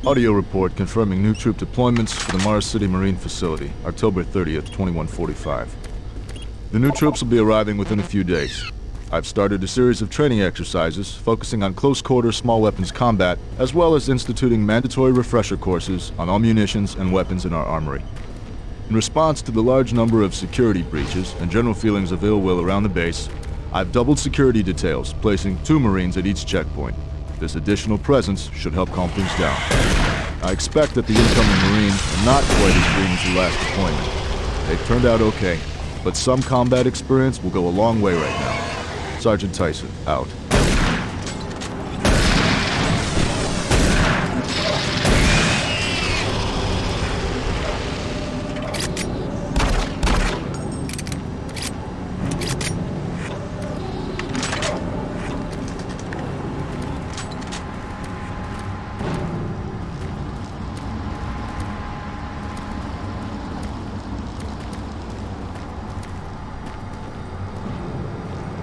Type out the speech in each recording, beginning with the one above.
Audio report confirming new troop deployments for the Mars City Marine Facility, October 30th, 2145. The new troops will be arriving within a few days. I've started a series of training exercises focusing on close-quarter small weapons combat, as well as instituting mandatory refresher courses on all munitions and weapons in our armory. In response to the large number of security breaches and general feelings of ill will around the base, I've doubled security details, placing 2 Marines at each checkpoint. This additional presence should help calm things down. I expect that the incoming Marines are not quite as green as the last deployment. They've turned out okay, but some combat experience will go a long way right now. Sergeant Tyson, out.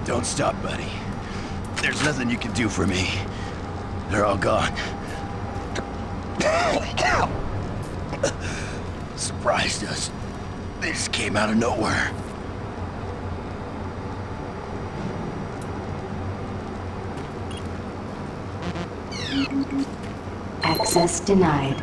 Don't stop, buddy. There's nothing you can do for me. They're all gone. Surprised us. They just came out of nowhere. Access denied.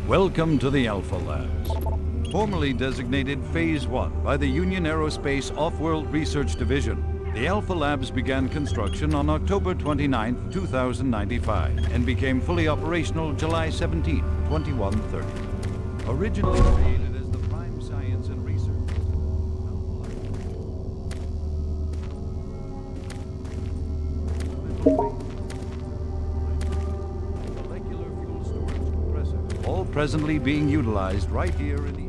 Welcome to the Alpha Labs. Formerly designated Phase 1 by the Union Aerospace Off-World Research Division, the Alpha Labs began construction on October 29, 2095, and became fully operational July 17, 2130. Originally created as the Prime Science and Research molecular fuel storage compressor, all presently being utilized right here in the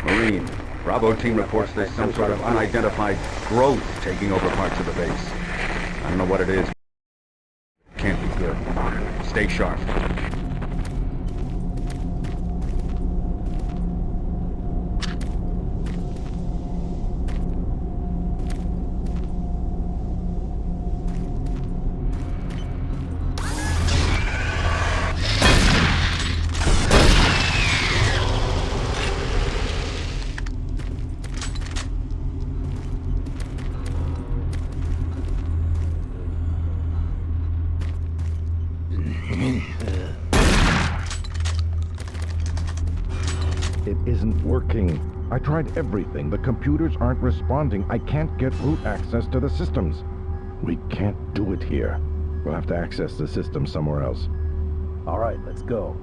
Marine, Bravo team reports there's some sort of unidentified growth taking over parts of the base. I don't know what it is. Can't be good. Stay sharp. It isn't working. I tried everything. The computers aren't responding. I can't get root access to the systems. We can't do it here. We'll have to access the system somewhere else. All right, let's go.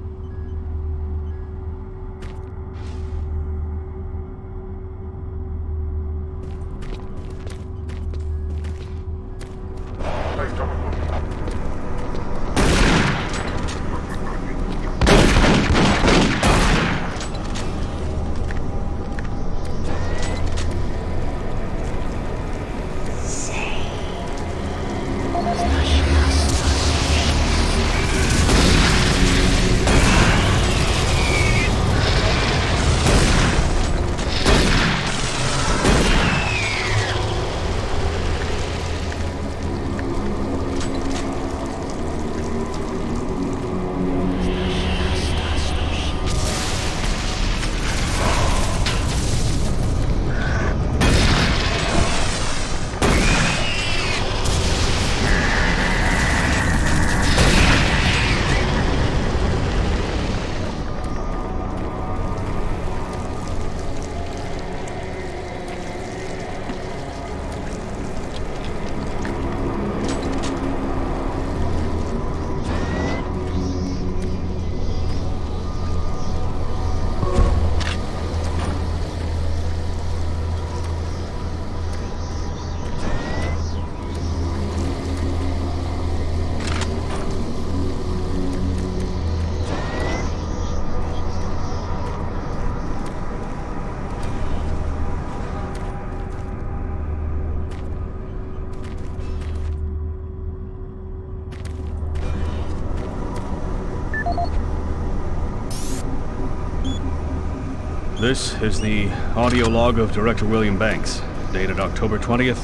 This is the audio log of Director William Banks, dated October 20th,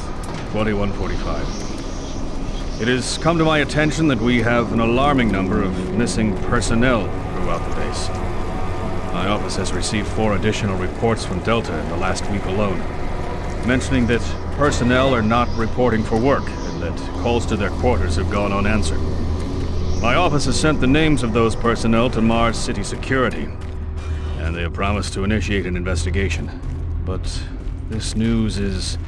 2145. It has come to my attention that we have an alarming number of missing personnel throughout the base. My office has received 4 additional reports from Delta in the last week alone, mentioning that personnel are not reporting for work and that calls to their quarters have gone unanswered. My office has sent the names of those personnel to Mars City Security, and they have promised to initiate an investigation. But this news is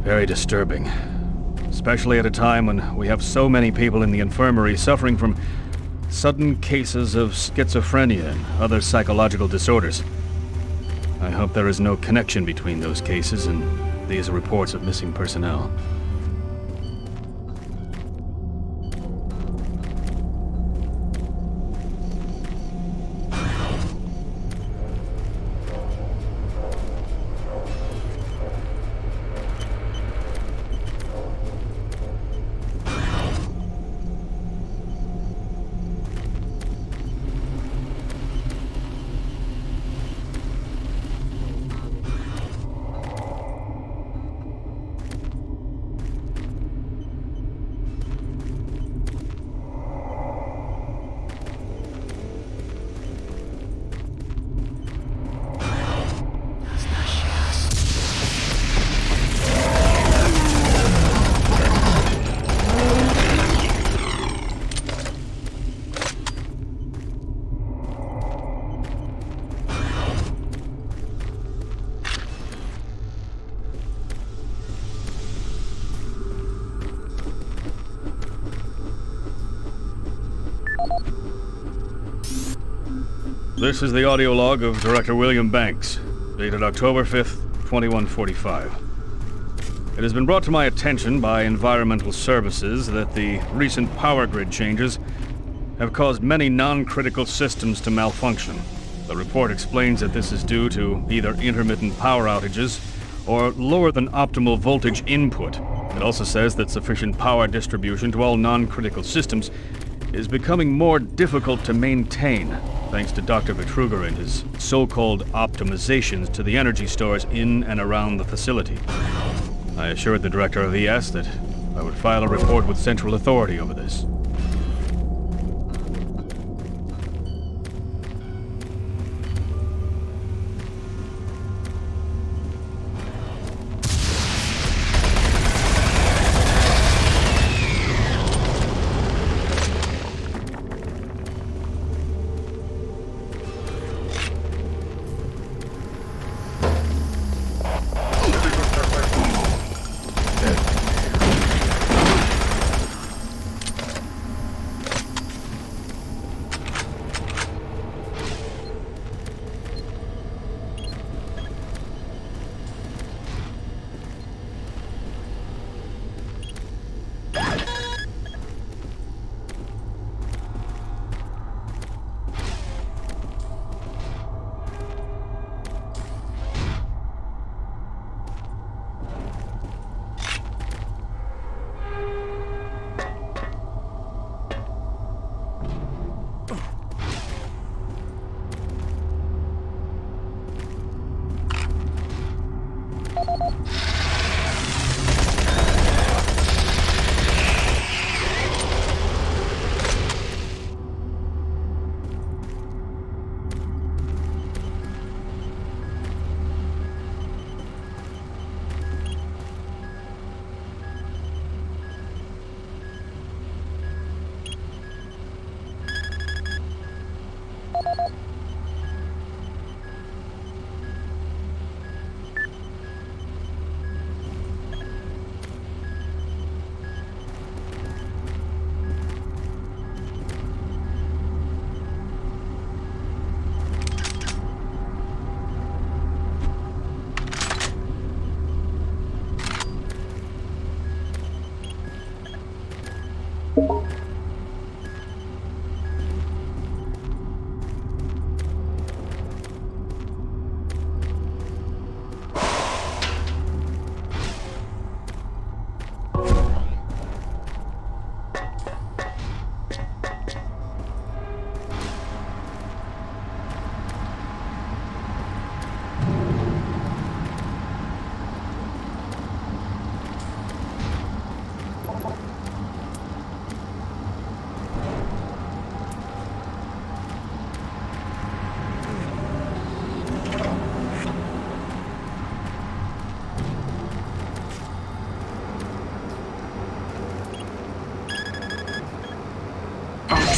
very disturbing, especially at a time when we have so many people in the infirmary suffering from sudden cases of schizophrenia and other psychological disorders. I hope there is no connection between those cases and these reports of missing personnel. This is the audio log of Director William Banks, dated October 5th, 2145. It has been brought to my attention by Environmental Services that the recent power grid changes have caused many non-critical systems to malfunction. The report explains that this is due to either intermittent power outages or lower than optimal voltage input. It also says that sufficient power distribution to all non-critical systems is becoming more difficult to maintain, thanks to Dr. Vitruger and his so-called optimizations to the energy stores in and around the facility. I assured the director of ES that I would file a report with Central Authority over this.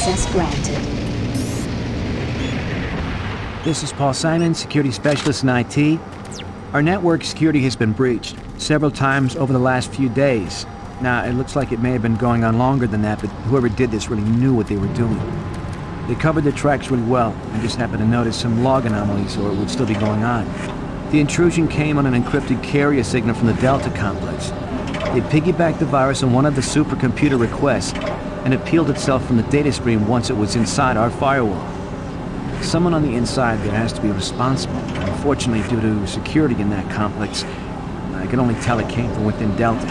Access granted. This is Paul Simon, security specialist in IT. Our network security has been breached several times over the last few days. Now, it looks like it may have been going on longer than that, but whoever did this really knew what they were doing. They covered their tracks really well. I just happened to notice some log anomalies, or it would still be going on. The intrusion came on an encrypted carrier signal from the Delta complex. They piggybacked the virus on one of the supercomputer requests, and it peeled itself from the data stream once it was inside our firewall. Someone on the inside there has to be responsible. Unfortunately, due to security in that complex, I can only tell it came from within Delta.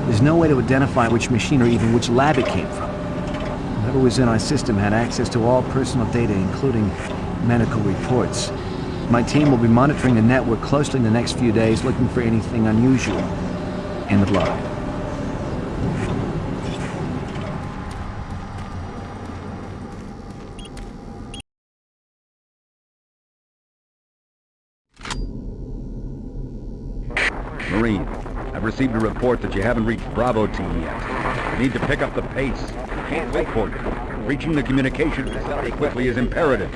There's no way to identify which machine or even which lab it came from. Whoever was in our system had access to all personal data, including medical reports. My team will be monitoring the network closely in the next few days, looking for anything unusual. End of log. Marine, I've received a report that you haven't reached Bravo team yet. You need to pick up the pace. Can't wait for you. Reaching the communication facility quickly is imperative.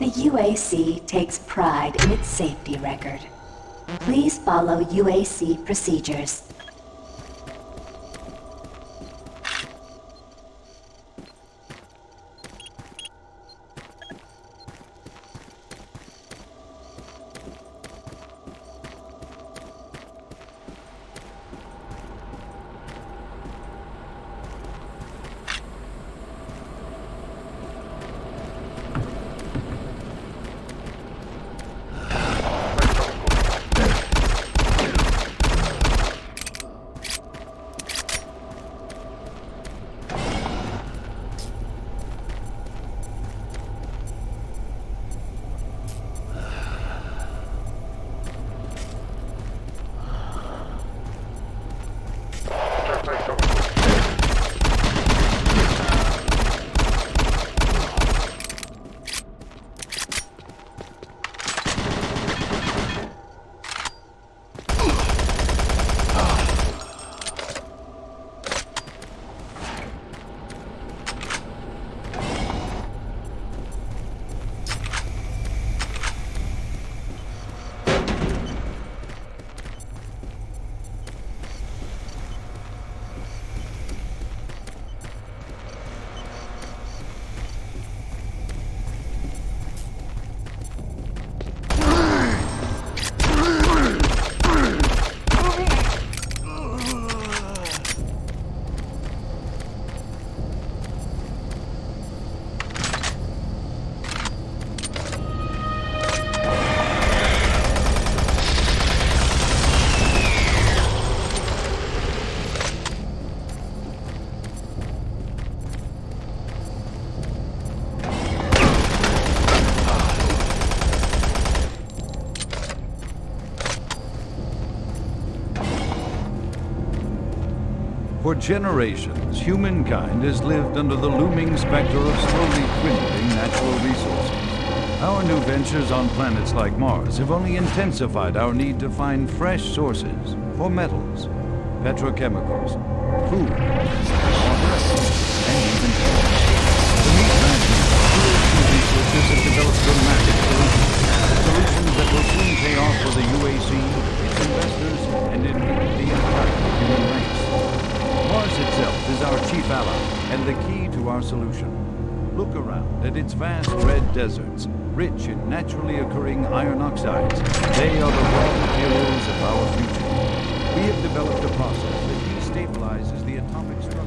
The UAC takes pride in its safety record. Please follow UAC procedures. For generations, humankind has lived under the looming specter of slowly dwindling natural resources. Our new ventures on planets like Mars have only intensified our need to find fresh sources for metals, petrochemicals, food, water, and even air. To meet that need, researchers have developed dramatic solutions that will soon pay off for the UAC, its investors, and indeed the entire human race. Mars itself is our chief ally and the key to our solution. Look around at its vast red deserts, rich in naturally occurring iron oxides. They are the raw materials of our future. We have developed a process that destabilizes the atomic structure.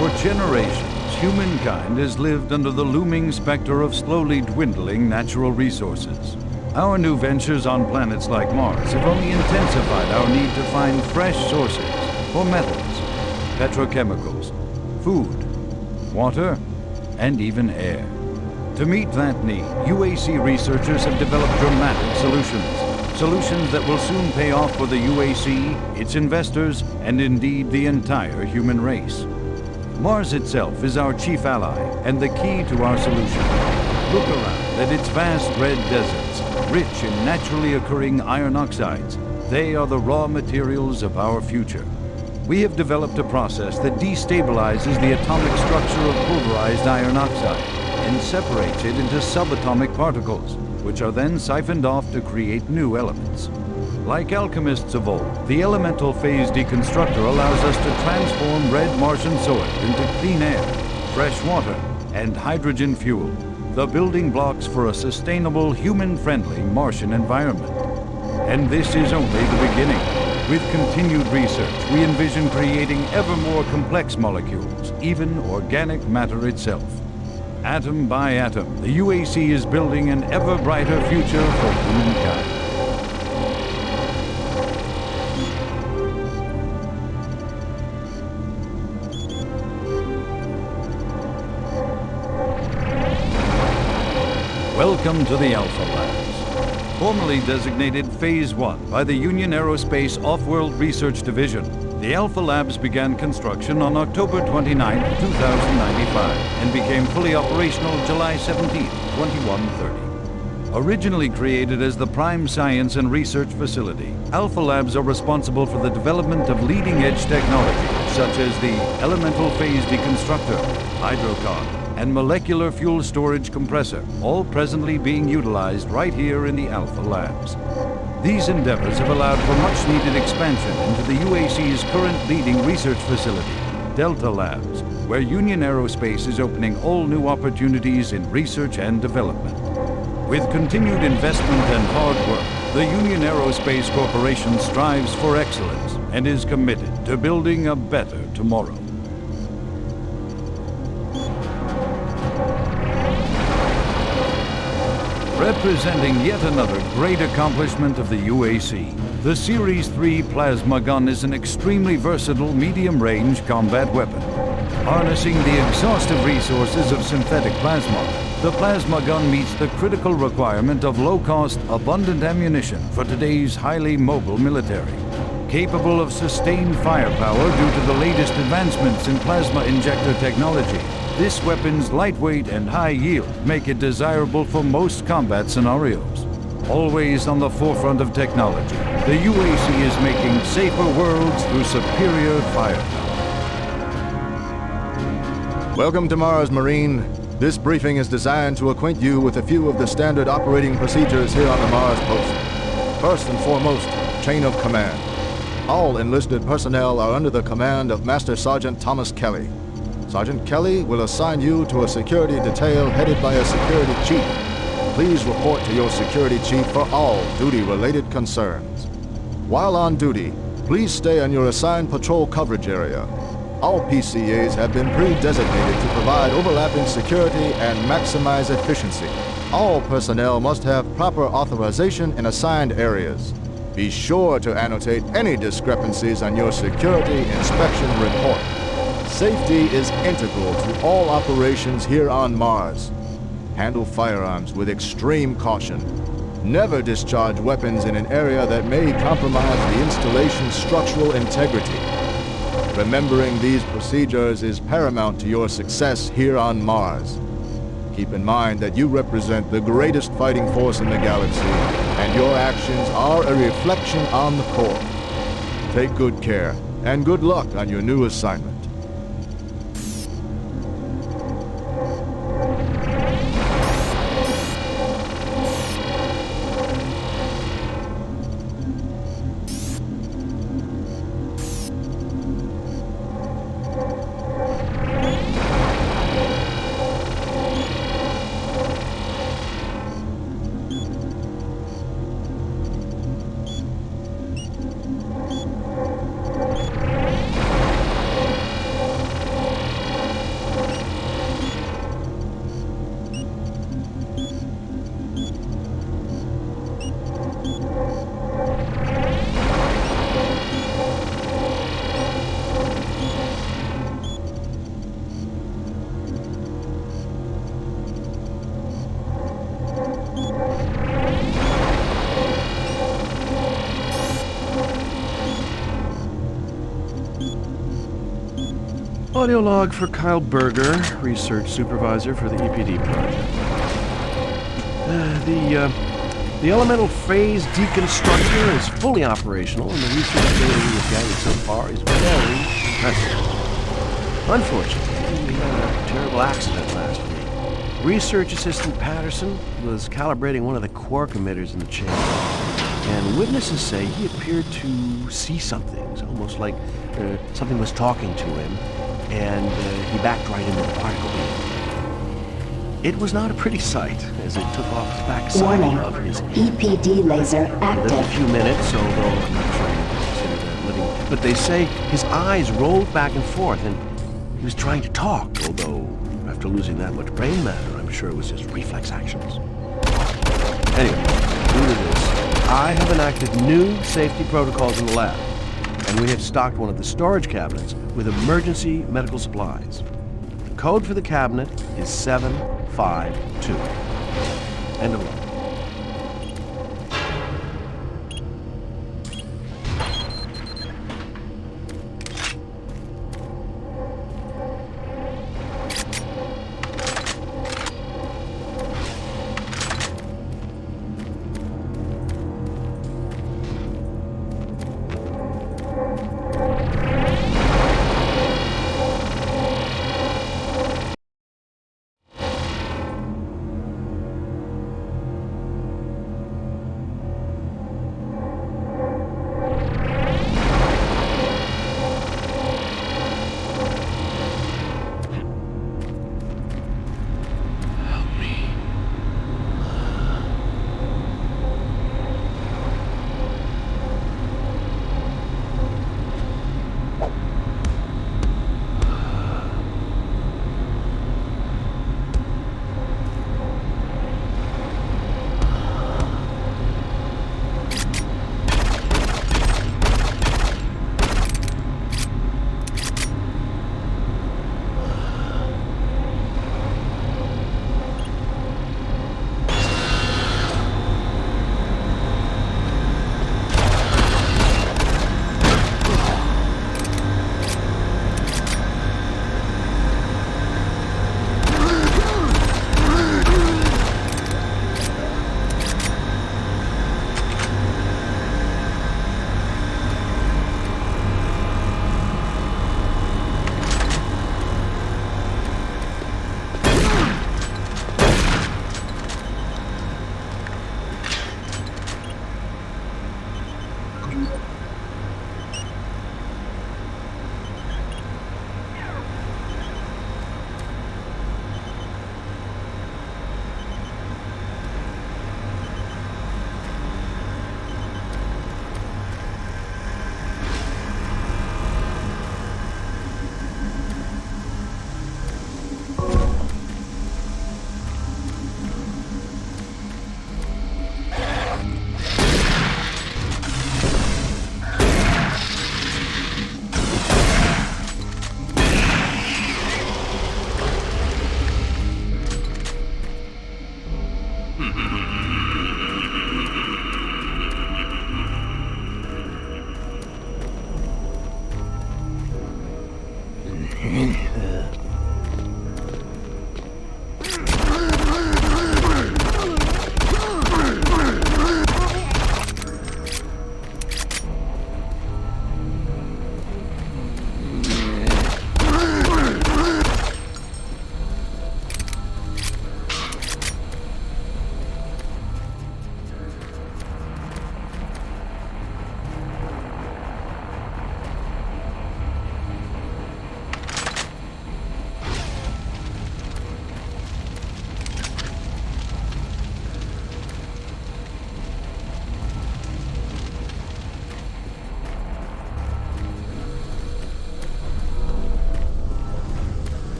For generations, humankind has lived under the looming specter of slowly dwindling natural resources. Our new ventures on planets like Mars have only intensified our need to find fresh sources for metals, petrochemicals, food, water, and even air. To meet that need, UAC researchers have developed dramatic solutions that will soon pay off for the UAC, its investors, and indeed the entire human race. Mars itself is our chief ally and the key to our solution. Look around at its vast red deserts, rich in naturally occurring iron oxides. They are the raw materials of our future. We have developed a process that destabilizes the atomic structure of pulverized iron oxide and separates it into subatomic particles. which are then siphoned off to create new elements. Like alchemists of old, the elemental phase deconstructor allows us to transform red Martian soil into clean air, fresh water, and hydrogen fuel, the building blocks for a sustainable, human-friendly Martian environment. And this is only the beginning. With continued research, we envision creating ever more complex molecules, even organic matter itself. Atom by atom, the UAC is building an ever brighter future for humankind. Welcome to the Alpha Labs. Formerly designated Phase 1 by the Union Aerospace Off-World Research Division, the Alpha Labs began construction on October 29, 2095, and became fully operational July 17, 2130. Originally created as the prime science and research facility, Alpha Labs are responsible for the development of leading-edge technology, such as the elemental phase deconstructor, hydrocon, and molecular fuel storage compressor, all presently being utilized right here in the Alpha Labs. These endeavors have allowed for much-needed expansion into the UAC's current leading research facility, Delta Labs, where Union Aerospace is opening all new opportunities in research and development. With continued investment and hard work, the Union Aerospace Corporation strives for excellence and is committed to building a better tomorrow. Representing yet another great accomplishment of the UAC, the Series 3 plasma gun is an extremely versatile medium-range combat weapon. Harnessing the exhaustive resources of synthetic plasma, the plasma gun meets the critical requirement of low-cost, abundant ammunition for today's highly mobile military. Capable of sustained firepower due to the latest advancements in plasma injector technology, this weapon's lightweight and high yield make it desirable for most combat scenarios. Always on the forefront of technology, the UAC is making safer worlds through superior firepower. Welcome to Mars, Marine. This briefing is designed to acquaint you with a few of the standard operating procedures here on the Mars post. First and foremost, chain of command. All enlisted personnel are under the command of Master Sergeant Thomas Kelly. Sergeant Kelly will assign you to a security detail headed by a security chief. Please report to your security chief for all duty-related concerns. While on duty, please stay on your assigned patrol coverage area. All PCAs have been pre-designated to provide overlapping security and maximize efficiency. All personnel must have proper authorization in assigned areas. Be sure to annotate any discrepancies on your security inspection report. Safety is integral to all operations here on Mars. Handle firearms with extreme caution. Never discharge weapons in an area that may compromise the installation's structural integrity. Remembering these procedures is paramount to your success here on Mars. Keep in mind that you represent the greatest fighting force in the galaxy, and your actions are a reflection on the Corps. Take good care, and good luck on your new assignment. Audio log for Kyle Berger, research supervisor for the EPD project. The elemental phase deconstructor is fully operational, and the research data we have gathered so far is very impressive. Unfortunately, we had a terrible accident last week. Research Assistant Patterson was calibrating one of the quark emitters in the chamber, and witnesses say he appeared to see something. It's almost like something was talking to him, and he backed right into the particle beam. It was not a pretty sight, as it took off the backside Warning. of his EPD laser within a active. few minutes, although I'm not sure you consider that living. But they say his eyes rolled back and forth, and he was trying to talk, although after losing that much brain matter, I'm sure it was just reflex actions. Anyway, due to this, I have enacted new safety protocols in the lab, and we have stocked one of the storage cabinets with emergency medical supplies. The code for the cabinet is 752. End of line.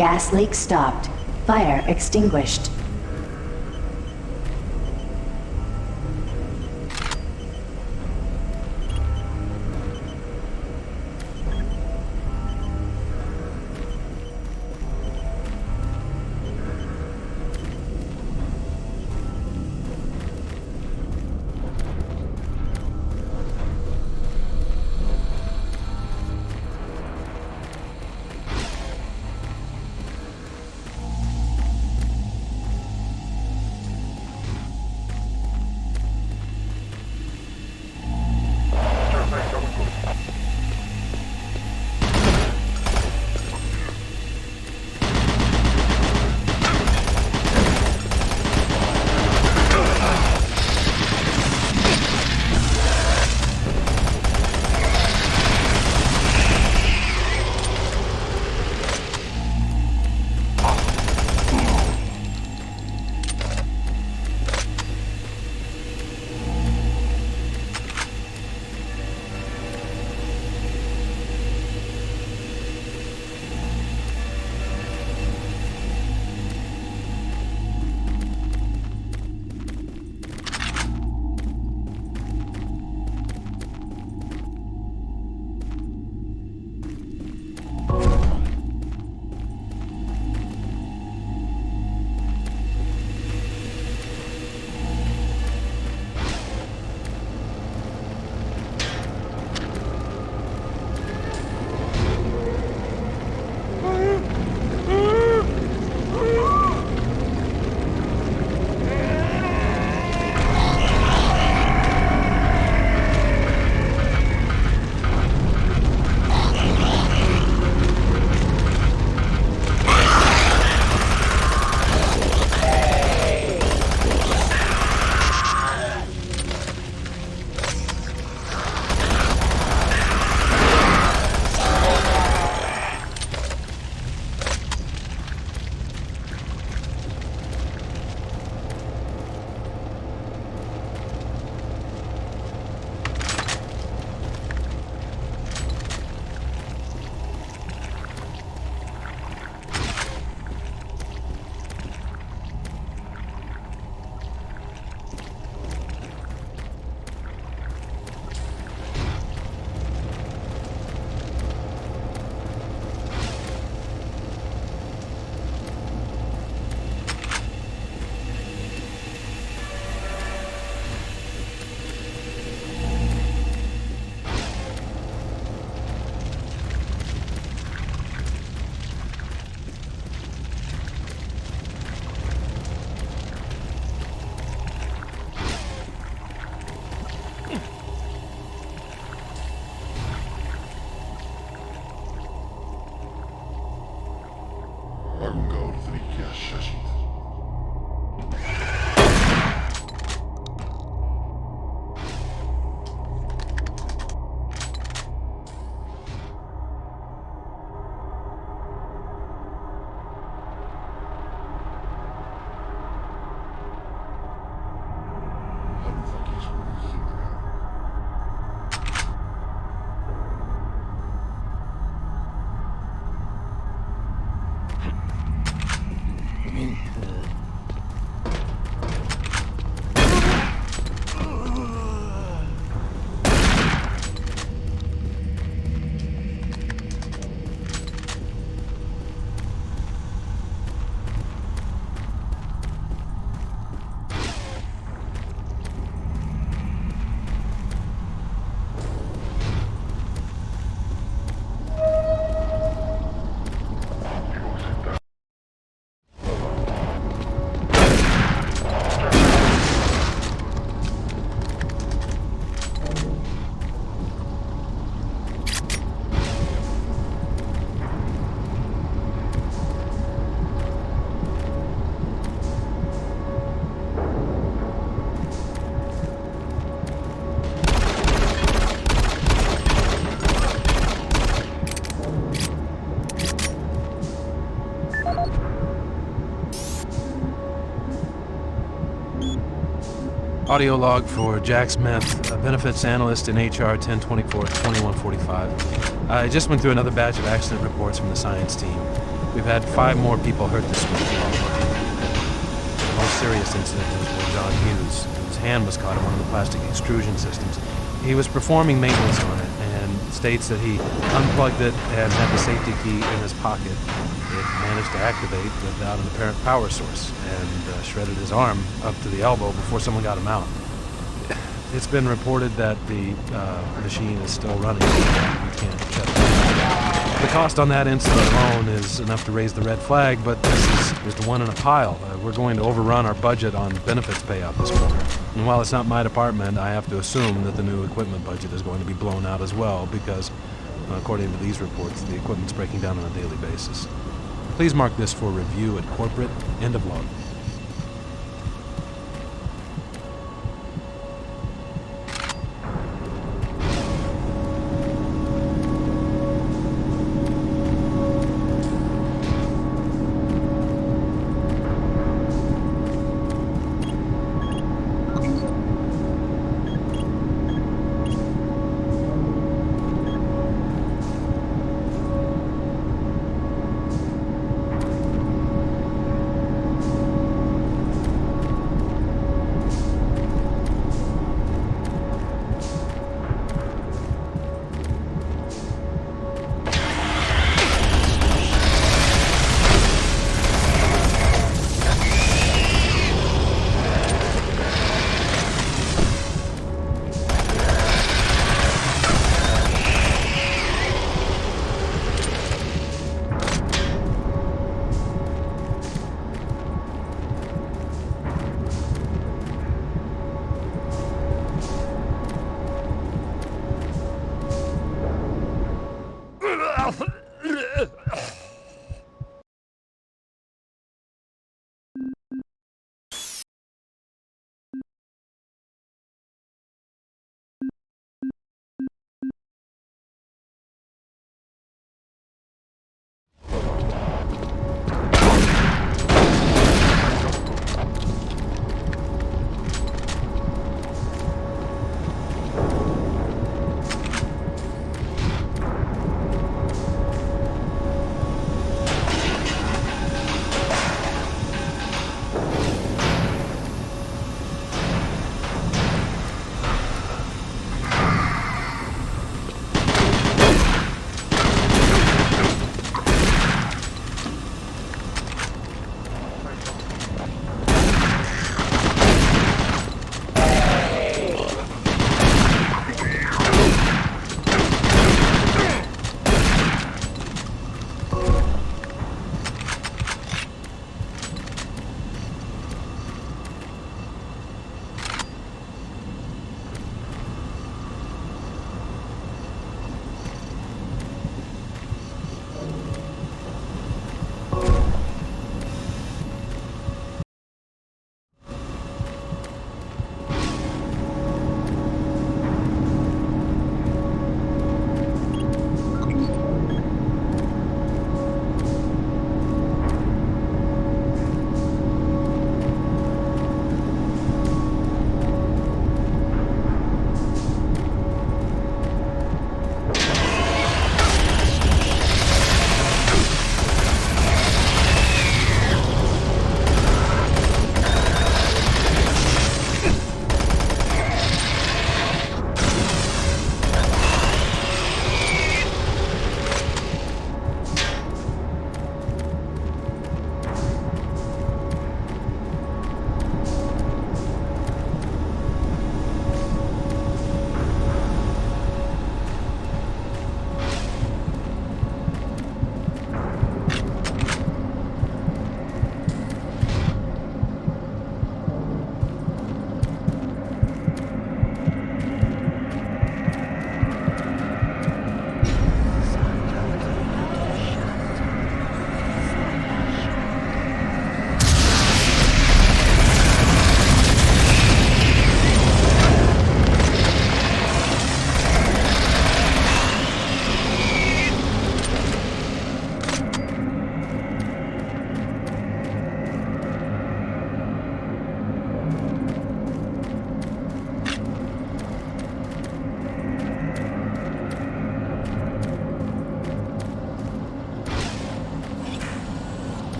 Gas leak stopped. Fire extinguished. Audio log for Jack Smith, a benefits analyst in HR 1024-2145. I just went through another batch of accident reports from the science team. We've had 5 more people hurt this week. The most serious incident was with John Hughes, whose hand was caught in one of the plastic extrusion systems. He was performing maintenance on it and states that he unplugged it and had the safety key in his pocket. It managed to activate without an apparent power source and shredded his arm up to the elbow before someone got him out. It's been reported that the machine is still running. We can't shut it down. The cost on that incident alone is enough to raise the red flag, but this is just one in a pile. We're going to overrun our budget on benefits payout this quarter. And while it's not my department, I have to assume that the new equipment budget is going to be blown out as well, because according to these reports, the equipment's breaking down on a daily basis. Please mark this for review at corporate. End of log.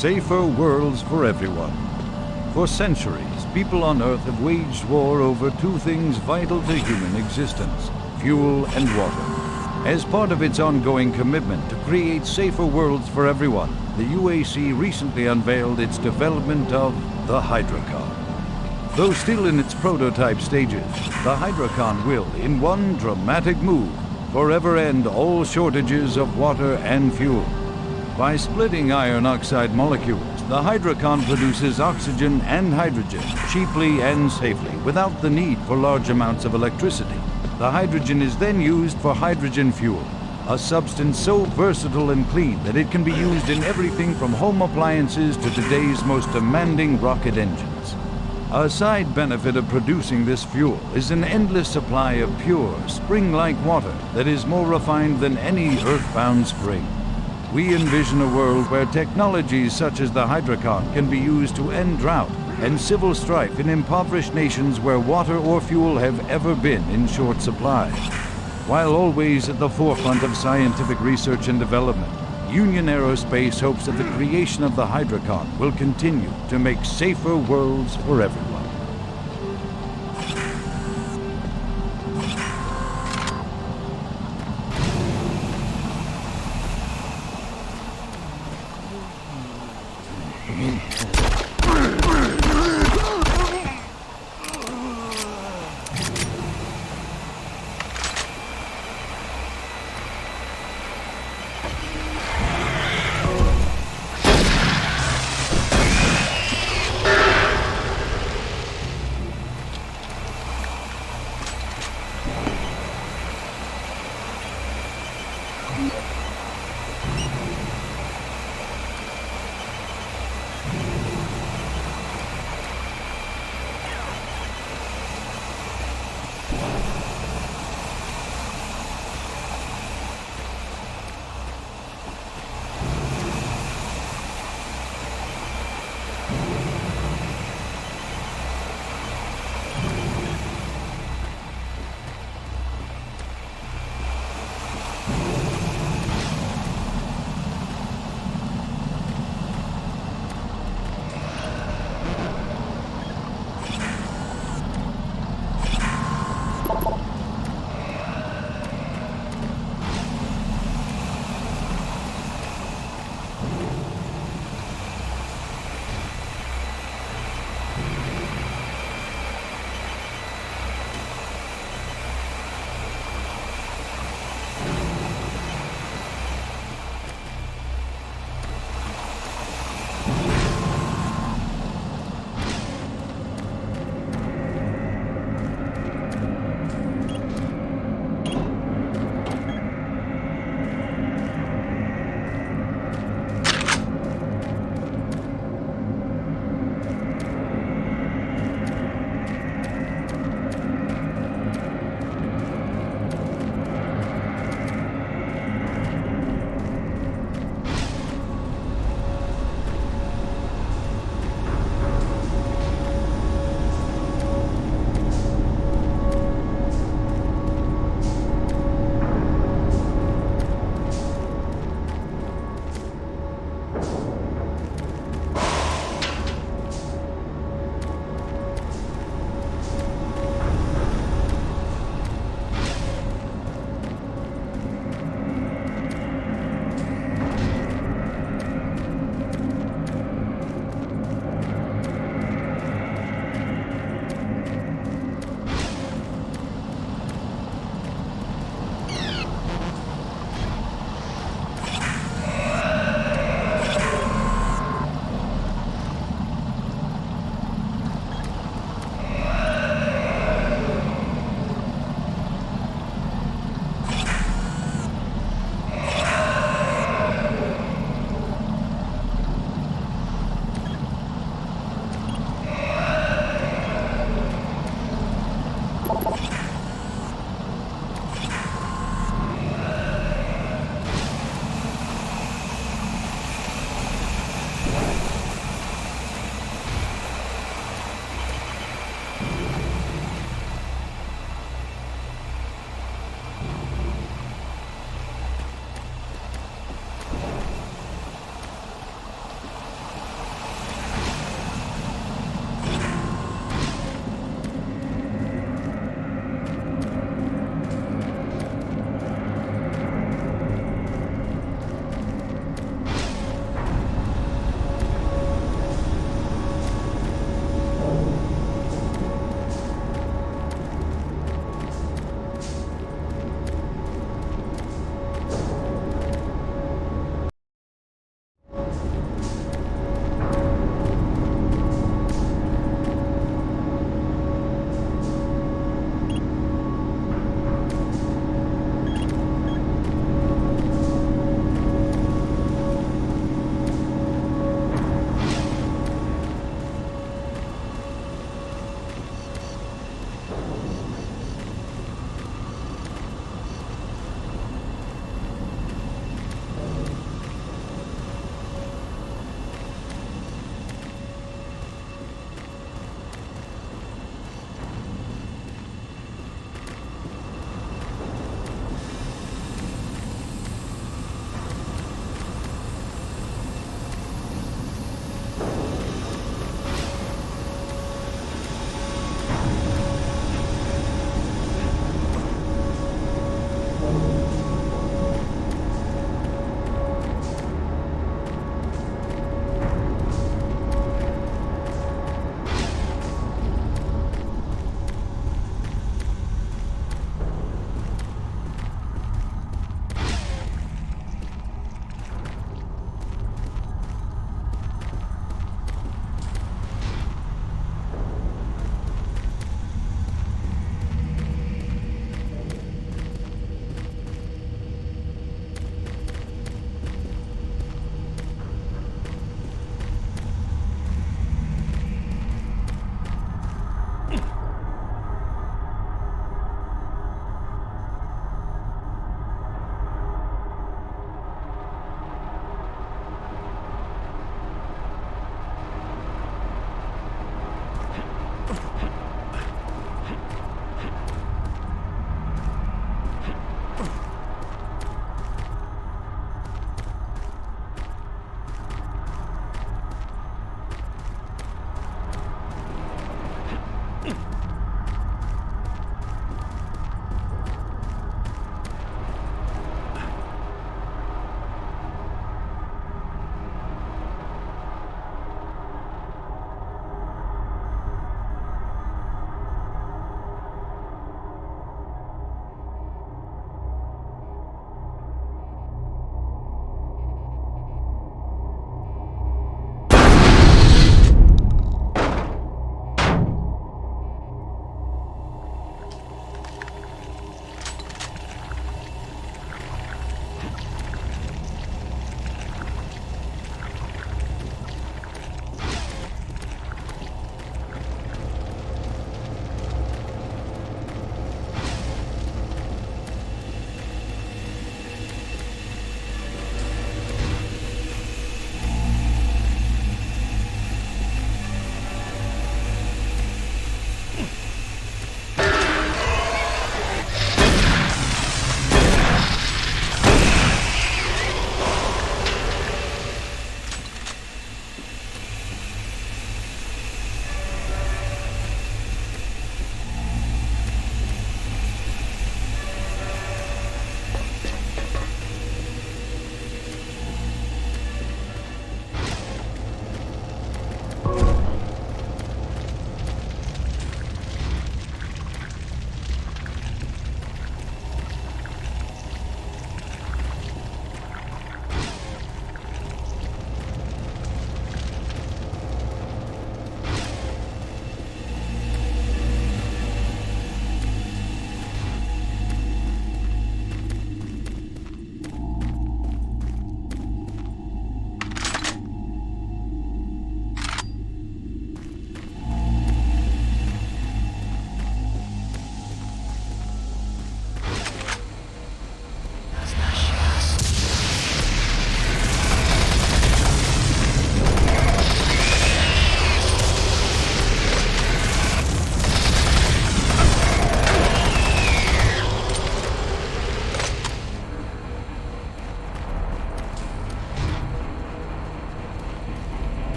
safer worlds for everyone. For centuries, people on Earth have waged war over two things vital to human existence: fuel and water. As part of its ongoing commitment to create safer worlds for everyone, the UAC recently unveiled its development of the Hydrocon. Though still in its prototype stages, the Hydrocon will, in one dramatic move, forever end all shortages of water and fuel. By splitting iron oxide molecules, the Hydrocon produces oxygen and hydrogen cheaply and safely without the need for large amounts of electricity. The hydrogen is then used for hydrogen fuel, a substance so versatile and clean that it can be used in everything from home appliances to today's most demanding rocket engines. A side benefit of producing this fuel is an endless supply of pure, spring-like water that is more refined than any earthbound spring. We envision a world where technologies such as the Hydrocon can be used to end drought and civil strife in impoverished nations where water or fuel have ever been in short supply. While always at the forefront of scientific research and development, Union Aerospace hopes that the creation of the Hydrocon will continue to make safer worlds for everyone.